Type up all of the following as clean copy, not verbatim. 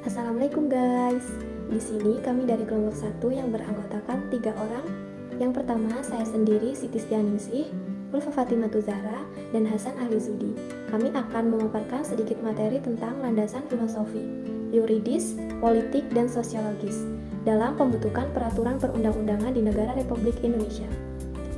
Assalamualaikum guys. Di sini kami dari kelompok 1 yang beranggotakan 3 orang. Yang pertama, saya sendiri Siti Stianingsih, Ulfa Fatimatu Zahra, dan Hasan Ahli-Zudi. Kami akan memaparkan sedikit materi tentang landasan filosofi, yuridis, politik, dan sosiologis dalam pembentukan peraturan perundang-undangan di negara Republik Indonesia.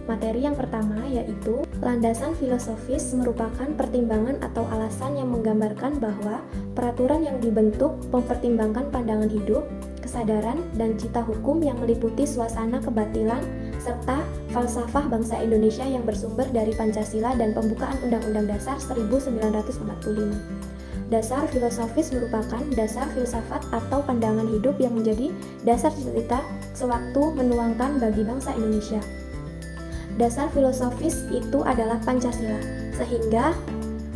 Materi yang pertama yaitu landasan filosofis merupakan pertimbangan atau alasan yang menggambarkan bahwa peraturan yang dibentuk mempertimbangkan pandangan hidup, kesadaran, dan cita hukum yang meliputi suasana kebatilan serta falsafah bangsa Indonesia yang bersumber dari Pancasila dan pembukaan Undang-Undang Dasar 1945. Dasar filosofis merupakan dasar filsafat atau pandangan hidup yang menjadi dasar cita-cita sewaktu menuangkan bagi bangsa Indonesia. Dasar filosofis itu adalah Pancasila, sehingga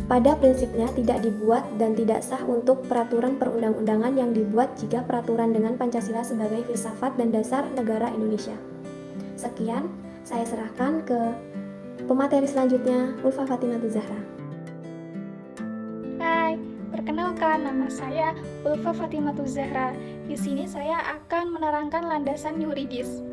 pada prinsipnya tidak dibuat dan tidak sah untuk peraturan perundang-undangan yang dibuat jika peraturan dengan Pancasila sebagai filsafat dan dasar negara Indonesia. Sekian, saya serahkan ke pemateri selanjutnya, Ulfa Fatimatu Zahra. Hai, perkenalkan nama saya Ulfa Fatimatu Zahra. Di sini saya akan menerangkan landasan yuridis.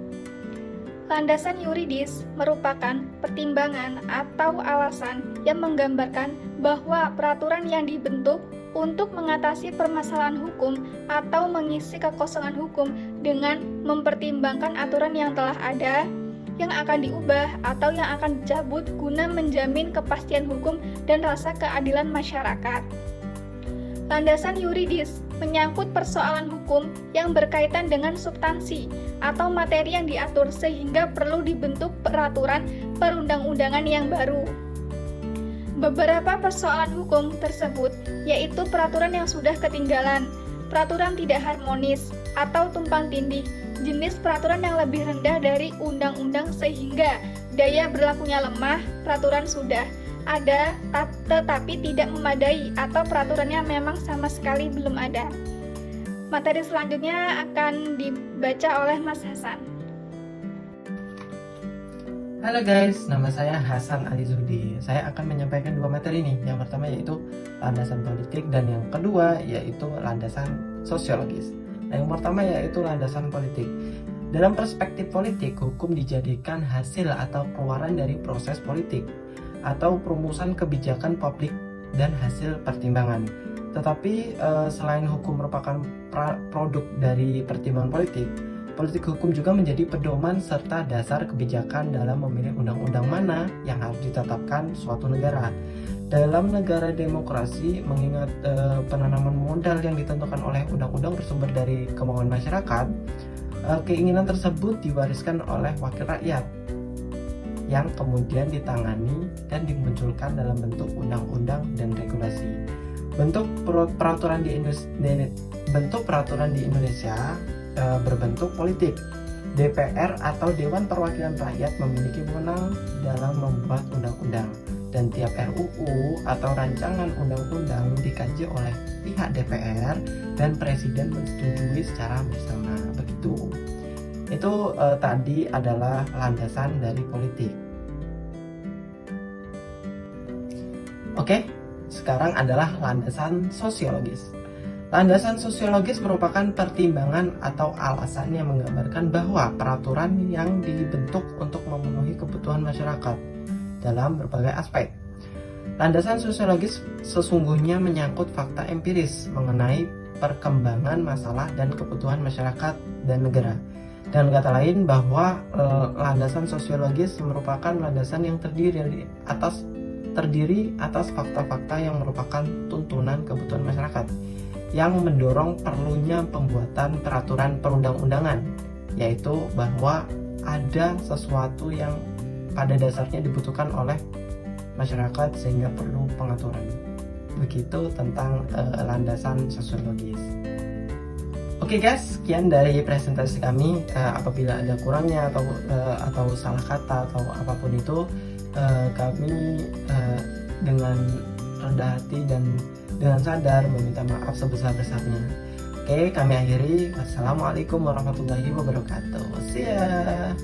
Landasan yuridis merupakan pertimbangan atau alasan yang menggambarkan bahwa peraturan yang dibentuk untuk mengatasi permasalahan hukum atau mengisi kekosongan hukum dengan mempertimbangkan aturan yang telah ada, yang akan diubah atau yang akan dicabut guna menjamin kepastian hukum dan rasa keadilan masyarakat. Landasan yuridis menyangkut persoalan hukum yang berkaitan dengan substansi atau materi yang diatur sehingga perlu dibentuk peraturan perundang-undangan yang baru. Beberapa persoalan hukum tersebut yaitu peraturan yang sudah ketinggalan, peraturan tidak harmonis atau tumpang tindih, jenis peraturan yang lebih rendah dari undang-undang sehingga daya berlakunya lemah, peraturan sudah ada tetapi tidak memadai atau peraturannya memang sama sekali belum ada. Materi selanjutnya akan dibaca oleh Mas Hasan. Halo guys, nama saya Hasan Ahli-Zudi. Saya akan menyampaikan dua materi nih. Yang pertama yaitu landasan politik dan yang kedua yaitu landasan sosiologis. Nah, yang pertama yaitu landasan politik. Dalam perspektif politik, hukum dijadikan hasil atau keluaran dari proses politik atau perumusan kebijakan publik dan hasil pertimbangan. Tetapi selain hukum merupakan produk dari pertimbangan politik, politik hukum juga menjadi pedoman serta dasar kebijakan dalam memilih undang-undang mana yang harus ditetapkan suatu negara. Dalam negara demokrasi, mengingat penanaman modal yang ditentukan oleh undang-undang bersumber dari kemauan masyarakat, keinginan tersebut diwariskan oleh wakil rakyat yang kemudian ditangani dan dimunculkan dalam bentuk undang-undang dan regulasi. Bentuk peraturan di Indonesia berbentuk politik. DPR atau Dewan Perwakilan Rakyat memiliki wewenang dalam membuat undang-undang, dan tiap RUU atau rancangan undang-undang dikaji oleh pihak DPR dan Presiden menyetujui secara bersama. Begitu. Itu tadi adalah landasan dari politik. Oke, sekarang adalah landasan sosiologis. Landasan sosiologis merupakan pertimbangan atau alasan yang menggambarkan bahwa peraturan yang dibentuk untuk memenuhi kebutuhan masyarakat dalam berbagai aspek. Landasan sosiologis sesungguhnya menyangkut fakta empiris mengenai perkembangan masalah dan kebutuhan masyarakat dan negara. Dan kata lain bahwa landasan sosiologis merupakan landasan yang terdiri atas fakta-fakta yang merupakan tuntunan kebutuhan masyarakat yang mendorong perlunya pembuatan peraturan perundang-undangan, yaitu bahwa ada sesuatu yang pada dasarnya dibutuhkan oleh masyarakat sehingga perlu pengaturan. Begitu tentang landasan sosiologis. Oke guys, sekian dari presentasi kami. Apabila ada kurangnya atau salah kata atau apapun itu, kami dengan rendah hati dan dengan sadar meminta maaf sebesar-besarnya. Oke, kami akhiri. Wassalamualaikum warahmatullahi wabarakatuh. See ya.